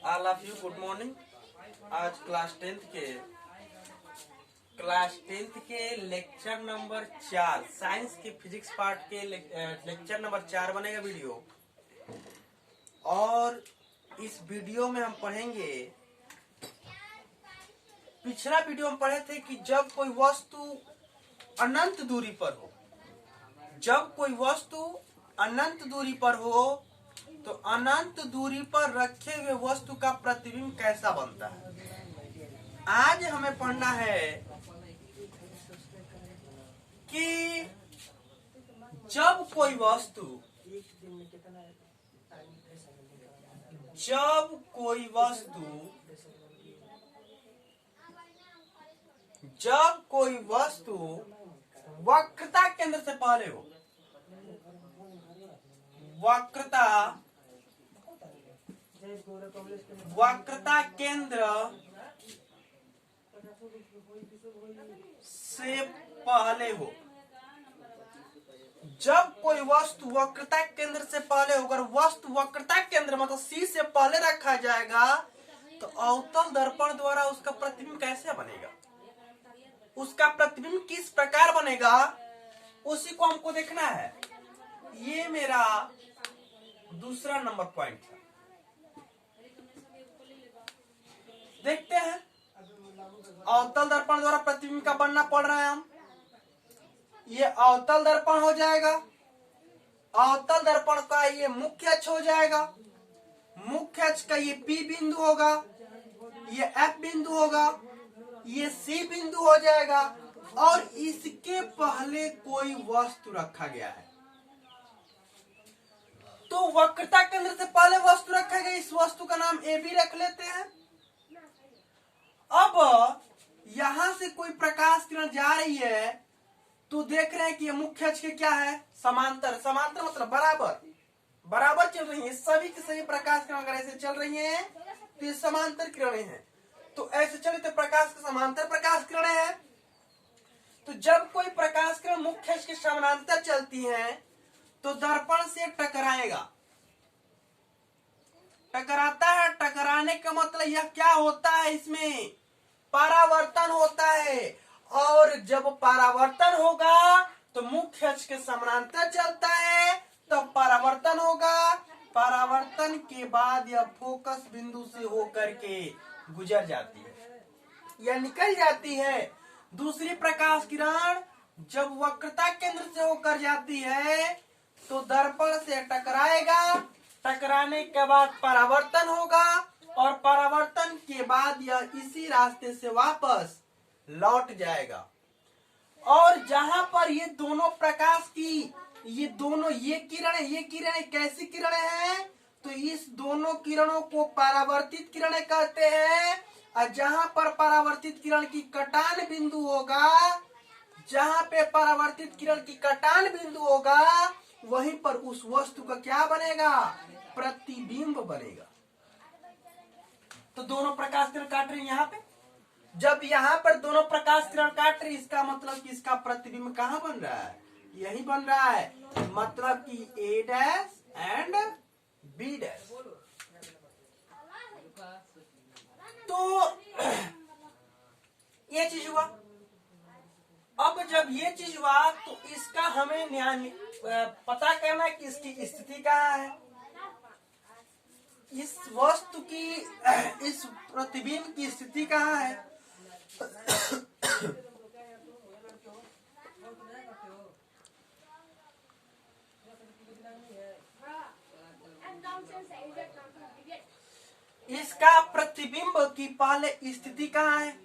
All of you good morning. आज class tenth के lecture number 4 science के physics part के लेक्चर नंबर 4 बनेगा वीडियो। और इस वीडियो में हम पढ़ेंगे, पिछला वीडियो हम पढ़े थे कि जब कोई वस्तु अनंत दूरी पर हो, जब कोई वस्तु अनंत दूरी पर हो तो अनंत दूरी पर रखे हुए वस्तु का प्रतिबिंब कैसा बनता है। आज हमें पढ़ना है कि जब कोई वस्तु वक्रता केंद्र से पहले हो, वक्रता केंद्र से पहले हो। जब कोई वस्तु वक्रता केंद्र से पहले हो, अगर वस्तु वक्रता केंद्र मतलब सी से पहले रखा जाएगा तो अवतल दर्पण द्वारा उसका प्रतिबिंब कैसे बनेगा, उसका प्रतिबिंब किस प्रकार बनेगा, उसी को हमको देखना है। ये मेरा दूसरा नंबर पॉइंट है। देखते हैं, अवतल दर्पण द्वारा प्रतिबिंब का बनना पड़ रहा है। हम ये अवतल दर्पण हो जाएगा, अवतल दर्पण का ये मुख्य अक्ष हो जाएगा, मुख्य अक्ष का ये P बिंदु होगा, ये F बिंदु होगा, ये C बिंदु हो जाएगा और इसके पहले कोई वस्तु रखा गया है तो वक्रता केंद्र से पहले वस्तु रखा गया, इस वस्तु का नाम AB रख लेते हैं। अब यहां से कोई प्रकाश किरण जा रही है तो देख रहे हैं कि ये मुख्य अक्ष के क्या है, समांतर। समांतर मतलब बराबर चल रही है। सभी की सभी प्रकाश किरण अगर ऐसे चल रही हैं तो ये समांतर किरणें हैं। तो ऐसे चले तो प्रकाश के समांतर प्रकाश किरणें हैं। तो जब कोई प्रकाश किरण मुख्य अक्ष के समानांतर चलती है तो दर्पण से टकराएगा, टकराता है। टकराने का मतलब यह क्या होता है, इसमें परावर्तन होता है। और जब परावर्तन होगा तो मुख्य अक्ष के समानांतर चलता है तो परावर्तन होगा। परावर्तन के बाद यह फोकस बिंदु से होकर के गुजर जाती है या निकल जाती है। दूसरी प्रकाश किरण जब वक्रता केंद्र से होकर जाती है तो दर्पण से टकराएगा, टकराने के बाद परावर्तन होगा और परावर्तन के बाद यह इसी रास्ते से वापस लौट जाएगा। और जहां पर ये दोनों प्रकाश की ये किरणें कैसी किरणें हैं, तो इस दोनों किरणों को परावर्तित किरणें कहते हैं। और जहां पर परावर्तित किरण की कटान बिंदु होगा, जहां पे परावर्तित किरण की कटान बिंदु होगा वहीं पर उस वस्तु का क्या बनेगा, प्रतिबिंब बनेगा। तो दोनों प्रकाश किरण काट रही है यहाँ पे। जब यहाँ पर दोनों प्रकाश किरण काट रही, इसका मतलब कि इसका प्रतिबिंब कहाँ बन रहा है, यही बन रहा है। मतलब कि A dash and B dash. तो ये चीज हुआ। अब जब ये चीज हुआ तो इसका हमें पता करना है कि इसकी स्थिति कहाँ है, इस वस्तु की इस प्रतिबिंब की स्थिति कहाँ है। इसका प्रतिबिंब की पहले स्थिति कहाँ है,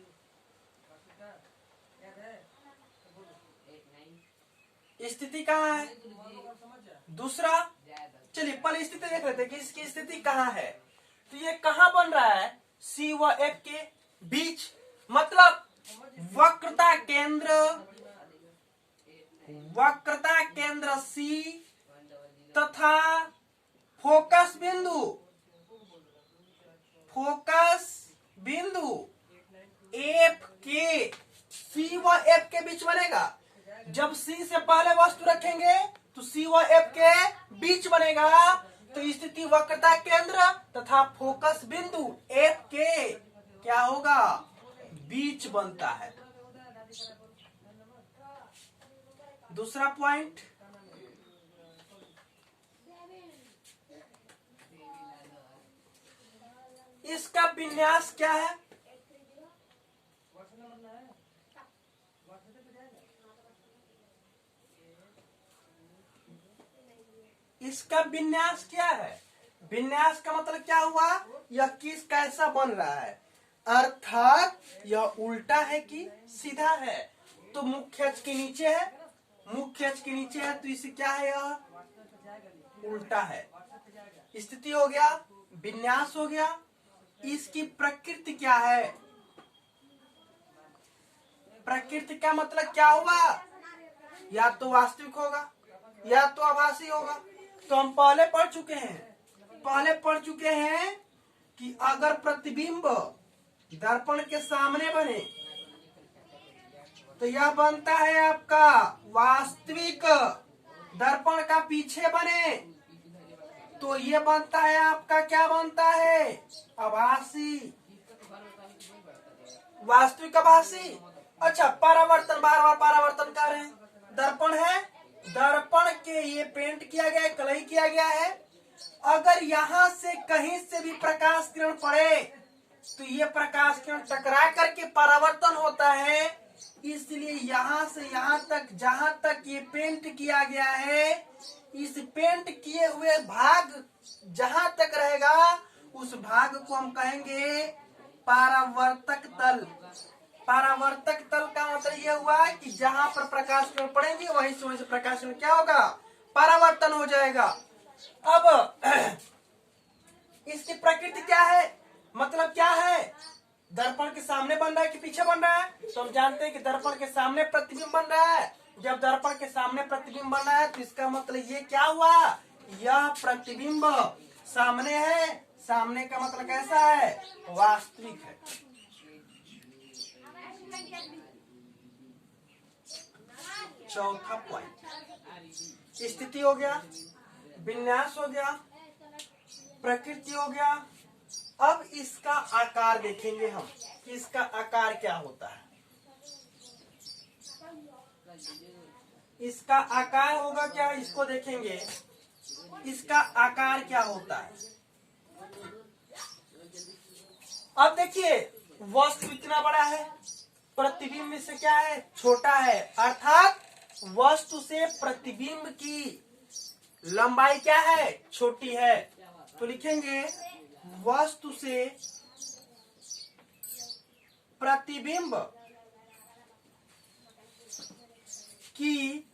स्थिति कहाँ है। दूसरा, चलिए पहले स्थिति देख लेते हैं कि इसकी स्थिति कहाँ है। तो ये कहाँ बन रहा है, C व F के बीच। मतलब वक्रता केंद्र C तथा फोकस बिंदु F के C व F के बीच बनेगा। जब C से पहले वस्तु रखेंगे तो C व F के बीच बनेगा। तो तो स्थिति वक्रता केंद्र तथा फोकस बिंदु एफ के क्या होगा, बीच बनता है। दूसरा पॉइंट, इसका विन्यास क्या है? इसका विन्यास क्या है? विन्यास का मतलब क्या हुआ, यह किस कैसा बन रहा है, अर्थात यह उल्टा है कि सीधा है। तो मुख्य अक्ष के नीचे है, मुख्य अक्ष के नीचे है तो इसे क्या है, यह उल्टा है। स्थिति हो गया, विन्यास हो गया। इसकी प्रकृति क्या है? प्रकृति का मतलब क्या हुआ, या तो वास्तविक होगा या तो आभासी होगा। तो हम पहले पढ़ चुके हैं कि अगर प्रतिबिंब दर्पण के सामने बने तो यह बनता है आपका वास्तविक, दर्पण का पीछे बने तो ये बनता है आपका, क्या बनता है, आभासी, वास्तविक आभासी। अच्छा, परावर्तन, बार बार परावर्तन कर रहे हैं। दर्पण है, दर्पण के ये पेंट किया गया है, कलई किया गया है। अगर यहाँ से कहीं से भी प्रकाश किरण पड़े तो ये प्रकाश किरण टकरा करके परावर्तन होता है। इसलिए यहाँ से यहाँ तक, जहां तक ये पेंट किया गया है, इस पेंट किए हुए भाग जहां तक रहेगा उस भाग को हम कहेंगे परावर्तक तल। परावर्तक तल का मतलब यह हुआ कि जहां पर प्रकाश किरण पड़ेंगे वहीं से प्रकाश किरण क्या होगा, परावर्तन हो जाएगा। अब इसकी प्रकृति क्या है, मतलब क्या है, दर्पण के सामने बन रहा है कि पीछे बन रहा है? तो हम जानते हैं कि दर्पण के सामने प्रतिबिंब बन रहा है। जब दर्पण के सामने प्रतिबिंब बन रहा है तो इसका मतलब ये क्या हुआ, यह प्रतिबिंब सामने है। सामने का मतलब कैसा है, वास्तविक है। चौथा पॉइंट, स्थिति हो गया, विन्यास हो गया, प्रकृति हो गया। अब इसका आकार देखेंगे हम, इसका आकार क्या होता है। इसका आकार होगा क्या, इसको देखेंगे, इसका आकार क्या होता है। अब देखिए, वस्तु इतना बड़ा है, प्रतिबिंब से क्या है, छोटा है, अर्थात वस्तु से प्रतिबिंब की लंबाई क्या है, छोटी है। तो लिखेंगे वस्तु से प्रतिबिंब की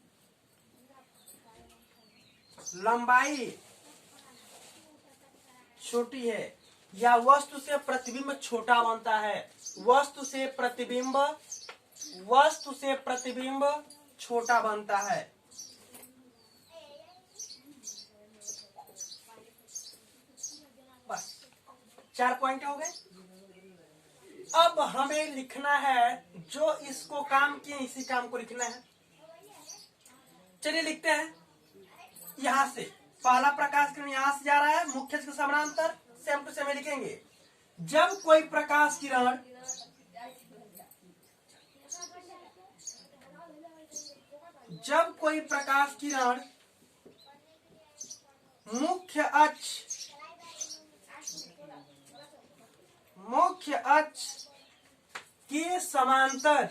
लंबाई छोटी है, या वस्तु से प्रतिबिंब छोटा बनता है। वस्तु से प्रतिबिंब छोटा बनता है। बस 4 पॉइंट हो गए। अब हमें लिखना है, जो इसको काम किए इसी काम को लिखना है। चलिए लिखते हैं। यहां से पहला प्रकाश किरण यहां से जा रहा है, मुख्य अक्ष के समानांतर, सेम टू सेम लिखेंगे। जब कोई प्रकाश किरण मुख्य अक्ष के समांतर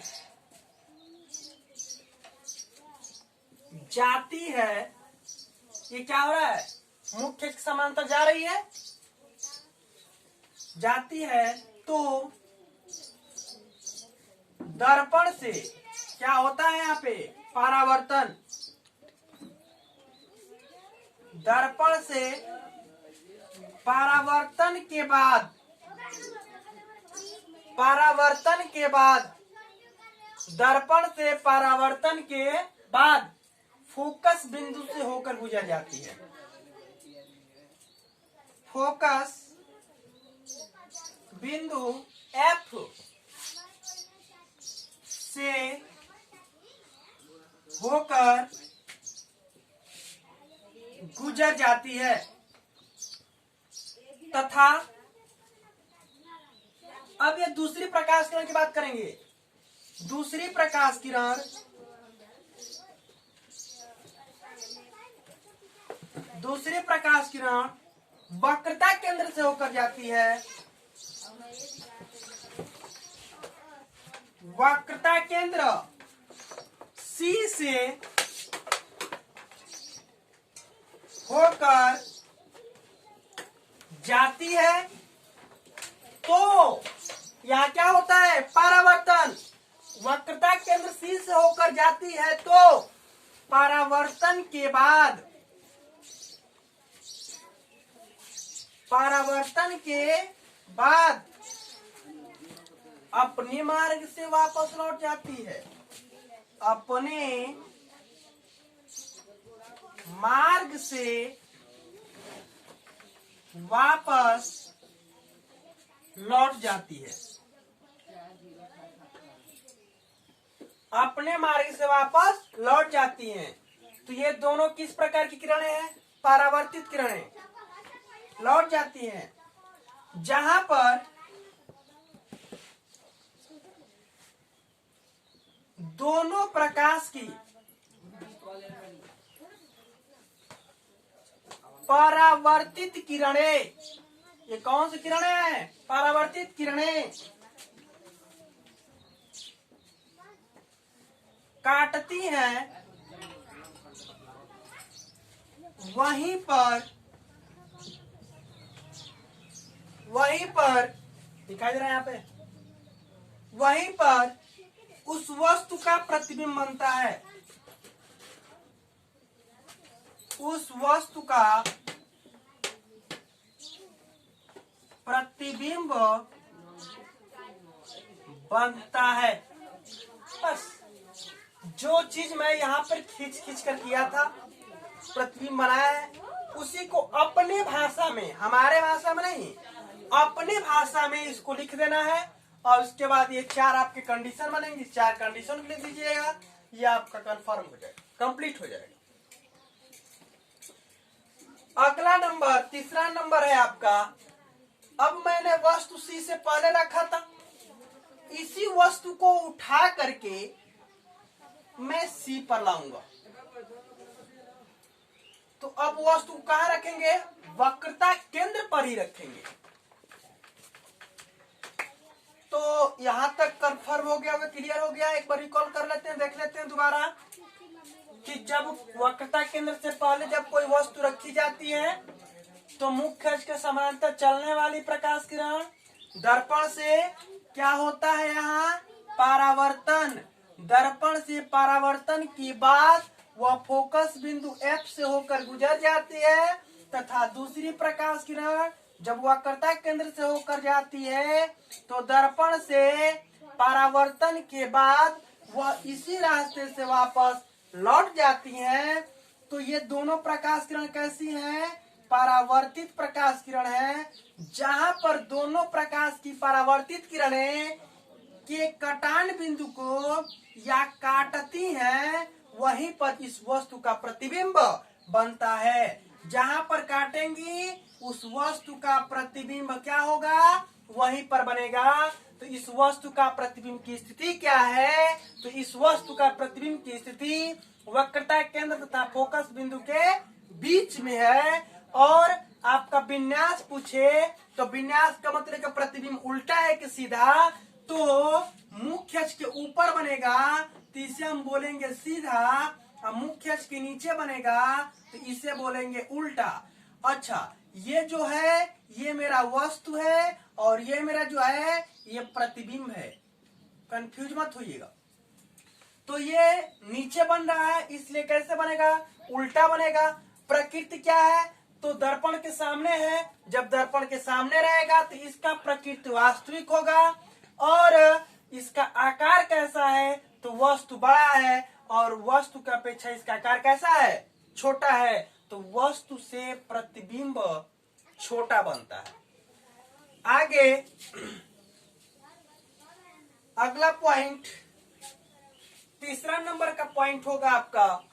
जाती है, ये क्या हो रहा है, मुख्य अक्ष समांतर जा रही है, जाती है, तो दर्पण से क्या होता है, यहाँ पे परावर्तन। दर्पण से परावर्तन के बाद दर्पण से परावर्तन के बाद फोकस बिंदु से होकर गुजर जाती है। फोकस बिंदु F से होकर गुजर जाती है। अब ये दूसरी प्रकाश किरण की बात करेंगे। दूसरी प्रकाश किरण वक्रता केंद्र से होकर जाती है। वक्रता केंद्र C से होकर जाती है। तो यहाँ क्या होता है? परावर्तन। वक्रता केंद्र C से होकर जाती है तो परावर्तन के बाद अपने मार्ग से वापस लौट जाती है। अपने मार्ग से वापस लौट जाती है। अपने मार्ग से वापस लौट जाती हैं। तो ये दोनों किस प्रकार की किरणें हैं? परावर्तित किरणें लौट जाती हैं। जहां पर दोनों प्रकाश की परावर्तित किरणें, ये कौन सी किरणें हैं? परावर्तित किरणें काटती हैं, वहीं पर दिखाई दे रहा है यहाँ पे, वहीं पर उस वस्तु का प्रतिबिंब बनता है। उस वस्तु का प्रतिबिंब बनता है। बस जो चीज मैं यहाँ पर खींच कर किया था, प्रतिबिंब बनाया है, उसी को अपने भाषा में, हमारे भाषा में नहीं, अपने भाषा में इसको लिख देना है। और उसके बाद ये 4 आपके कंडीशन बनेंगे। 4 कंडीशन लिख दीजिएगा, ये आपका कंफर्म हो जाएगा, कंप्लीट हो जाएगा। अगला नंबर, तीसरा नंबर है आपका। अब मैंने वस्तु C से पहले रखा था, इसी वस्तु को उठा करके मैं C पर लाऊंगा। तो अब वस्तु कहाँ रखेंगे? वक्रता केंद्र पर ही रखेंगे। तो यहां तक कंफर्म हो गया, क्लियर हो गया। एक बार रिकॉल कर लेते हैं, देख लेते हैं दोबारा कि जब वक्रता केंद्र से पहले जब कोई वस्तु रखी जाती है तो मुख्य अक्ष के समांतर चलने वाली प्रकाश किरण दर्पण से क्या होता है? यहाँ परावर्तन। दर्पण से परावर्तन के बाद वह फोकस बिंदु F से होकर गुजर जाती है, तथा दूसरी प्रकाश किरण जब वक्रता केंद्र से होकर जाती है तो दर्पण से परावर्तन के बाद वह इसी रास्ते से वापस लौट जाती हैं। तो ये दोनों प्रकाश किरण कैसी हैं? परावर्तित प्रकाश किरण है। जहां पर दोनों प्रकाश की परावर्तित किरणें के कटान बिंदु को या काटती हैं, वहीं पर इस वस्तु का प्रतिबिंब बनता है। जहां पर काटेंगी उस वस्तु का प्रतिबिंब क्या होगा? वहीं पर बनेगा। तो इस वस्तु का प्रतिबिंब की स्थिति क्या है? तो इस वस्तु का प्रतिबिंब की स्थिति वक्रता केंद्र तथा फोकस बिंदु के बीच में है। और आपका विन्यास पूछे तो विन्यास का मतलब का प्रतिबिंब उल्टा है कि सीधा? तो मुख्य अक्ष के ऊपर बनेगा तो इसे हम बोलेंगे सीधा, और मुख्य अक्ष के नीचे बनेगा तो इसे बोलेंगे उल्टा। अच्छा, ये जो है ये मेरा वस्तु है और ये मेरा जो है ये प्रतिबिंब है, कंफ्यूज मत होइएगा। तो ये नीचे बन रहा है, इसलिए कैसे बनेगा? उल्टा बनेगा। प्रकृति क्या है? तो दर्पण के सामने है, जब दर्पण के सामने रहेगा तो इसका प्रकृति वास्तविक होगा। और इसका आकार कैसा है? तो वस्तु बड़ा है और वस्तु की अपेक्षा इसका आकार कैसा है? छोटा है। तो वस्तु से प्रतिबिंब छोटा बनता है। आगे अगला पॉइंट, तीसरा नंबर का पॉइंट होगा आपका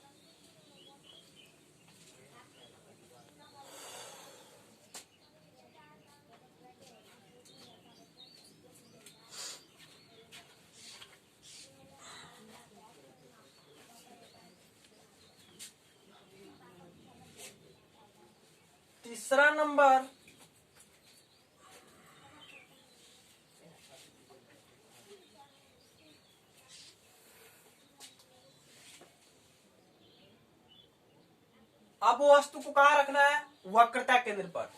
तीसरा नंबर, अब वस्तु को कहां रखना है? वक्रता केंद्र पर।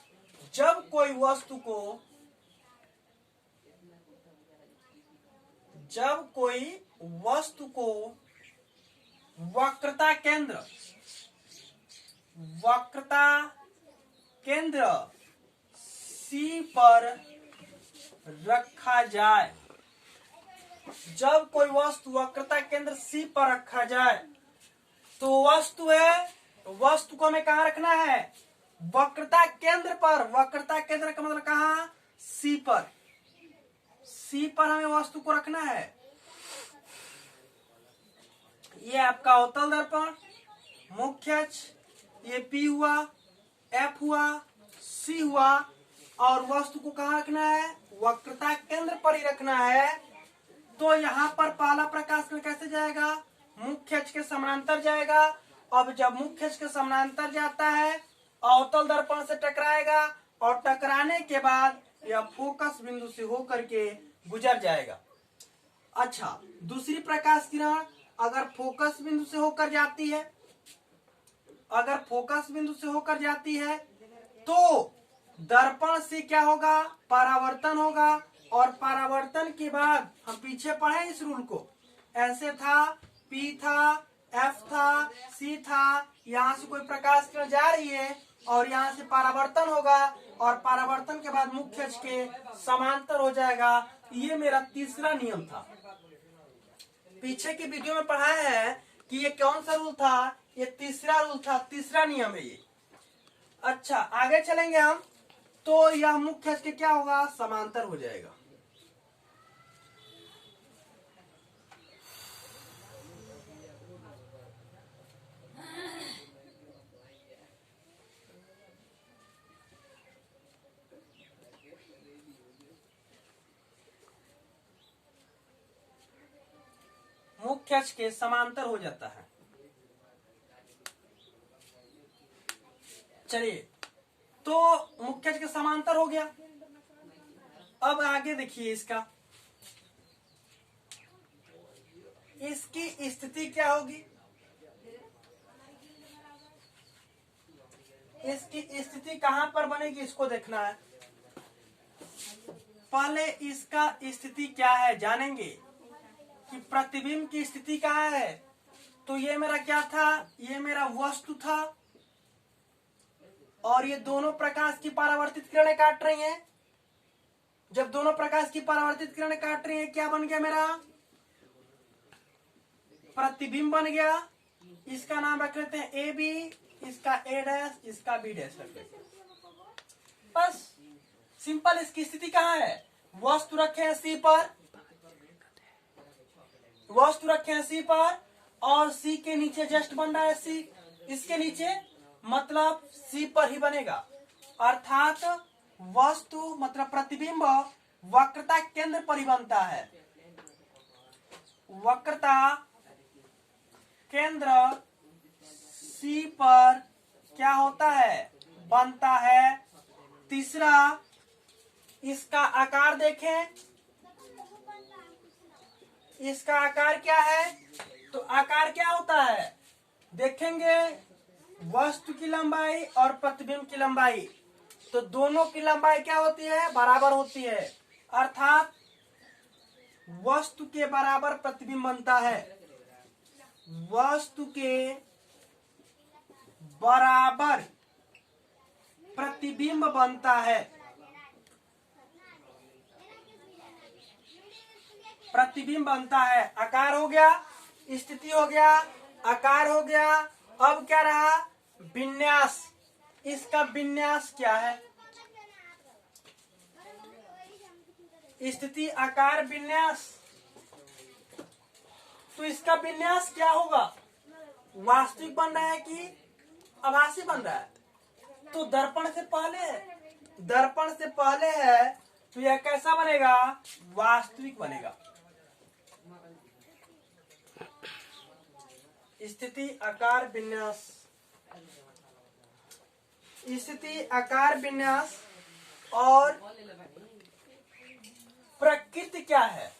जब कोई वस्तु को वक्रता केंद्र C पर रखा जाए, जब कोई वस्तु वक्रता केंद्र C पर रखा जाए तो वस्तु है, वस्तु को हमें कहां रखना है? वक्रता केंद्र पर। वक्रता केंद्र का मतलब कहां? C पर। C पर हमें वस्तु को रखना है। ये आपका अवतल दर्पण, मुख्य अक्ष, ये P हुआ, F हुआ, C हुआ, और वस्तु को कहां रखना है? वक्रता केंद्र पर ही रखना है। तो यहाँ पर पहला प्रकाश में कैसे जाएगा? मुख्य अक्ष के समानांतर जाएगा। अब जब मुख्य अक्ष के समानांतर जाता है, अवतल दर्पण से टकराएगा, और टकराने के बाद यह फोकस बिंदु से होकर के गुजर जाएगा। अच्छा, दूसरी प्रकाश किरण अगर फोकस बिंदु से होकर जाती है, तो दर्पण से क्या होगा? परावर्तन होगा। और परावर्तन के बाद हम पीछे पढ़े इस रूल को, ऐसे था, P था, F था, C था, यहाँ से कोई प्रकाश किरण जा रही है और यहाँ से परावर्तन होगा, और परावर्तन के बाद मुख्य अक्ष के समांतर हो जाएगा। ये मेरा तीसरा नियम था। पीछे की वीडियो में पढ़ाया है कि ये कौन सा रूल था? ये तीसरा रूल था, तीसरा नियम है ये। अच्छा, आगे चलेंगे हम, तो यह मुख्य अक्ष के क्या होगा? समांतर हो जाएगा। मुख्य अक्ष के समांतर हो जाता है। चलिए, तो मुख्य अक्ष के समांतर हो गया। अब आगे देखिए इसकी स्थिति क्या होगी? इसकी स्थिति कहां पर बनेगी, इसको देखना है। पहले इसका स्थिति क्या है जानेंगे कि प्रतिबिंब की स्थिति कहां है। तो ये मेरा क्या था? ये मेरा वस्तु था, और ये दोनों प्रकाश की परावर्तित किरणें काट रही हैं। जब दोनों प्रकाश की परावर्तित किरणें काट रही हैं, क्या बन गया? मेरा प्रतिबिंब बन गया। इसका नाम रख लेते हैं AB, इसका A', इसका B' रख लेते हैं। बस सिंपल। इसकी स्थिति कहां है? वस्तु रखे हैं C पर, और C के नीचे जस्ट बन रहा है C, इसके नीचे, मतलब C पर ही बनेगा। अर्थात वस्तु मतलब प्रतिबिंब वक्रता केंद्र पर ही बनता है। वक्रता केंद्र C पर क्या होता है? बनता है। तीसरा, इसका आकार देखें। इसका आकार क्या है? तो आकार क्या होता है देखेंगे, वस्तु की लंबाई और प्रतिबिंब की लंबाई, तो दोनों की लंबाई क्या होती है? बराबर होती है। अर्थात वस्तु के बराबर प्रतिबिंब बनता है। वस्तु के बराबर प्रतिबिंब बनता है। प्रतिबिंब बनता है। आकार हो गया, स्थिति हो गया, आकार हो गया। अब क्या रहा? विन्यास। इसका विन्यास क्या है? स्थिति, आकार, विन्यास। तो इसका विन्यास क्या होगा? वास्तविक बन रहा है कि आभासी बन रहा है? तो दर्पण से पहले है, तो यह कैसा बनेगा? वास्तविक बनेगा। स्थिति, आकार, विन्यास। स्थिति, आकार, विन्यास और प्रकृति क्या है?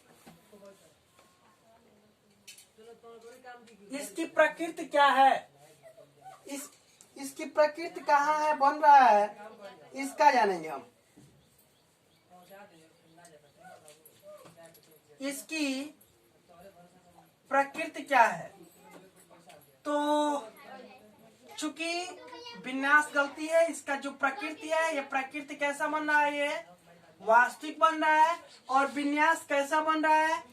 इसकी प्रकृति क्या है? इसकी प्रकृति कहाँ है, बन रहा है, इसका जानेंगे हम। इसकी प्रकृति क्या है? तो चूंकि विन्यास गलती है, इसका जो प्रकृति है, ये प्रकृति कैसा बन रहा है, ये वास्तविक बन रहा है। और विन्यास कैसा बन रहा है,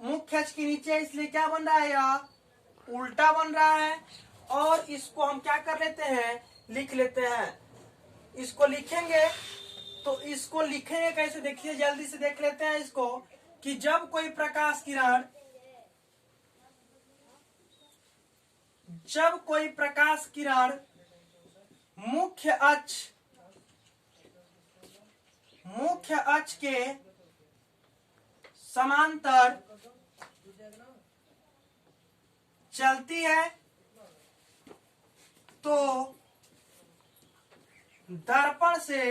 मुख्य अक्ष के नीचे, इसलिए क्या बन रहा है, यह उल्टा बन रहा है। और इसको हम क्या कर लेते हैं, लिख लेते हैं। इसको लिखेंगे तो इसको लिखेंगे कैसे, देखिए जल्दी से देख लेते हैं इसको, कि जब कोई प्रकाश किरण मुख्य अक्ष के समांतर चलती है तो दर्पण से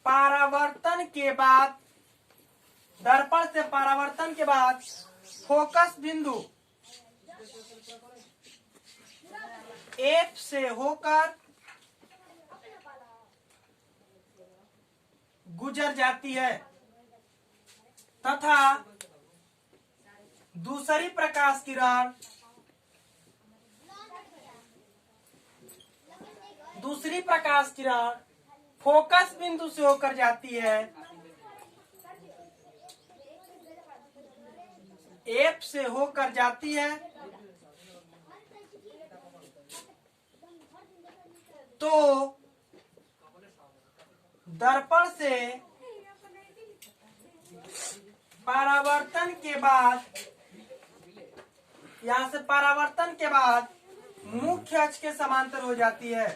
परावर्तन के बाद फोकस बिंदु F से होकर गुजर जाती है तथा दूसरी प्रकाश किरण फोकस बिंदु से होकर जाती है F से होकर जाती है, तो दर्पण से परावर्तन के बाद, यहाँ से परावर्तन के बाद मुख्य अक्ष के समांतर हो जाती है।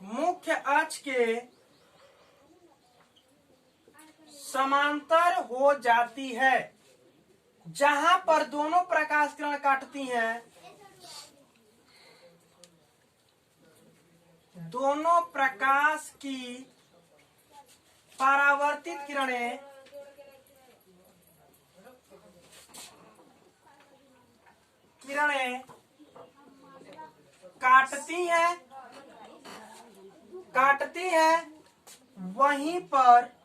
मुख्य अक्ष के समांतर हो जाती है, जहां पर दोनों प्रकाश किरण काटती हैं, दोनों प्रकाश की परावर्तित किरणें काटती हैं, वहीं पर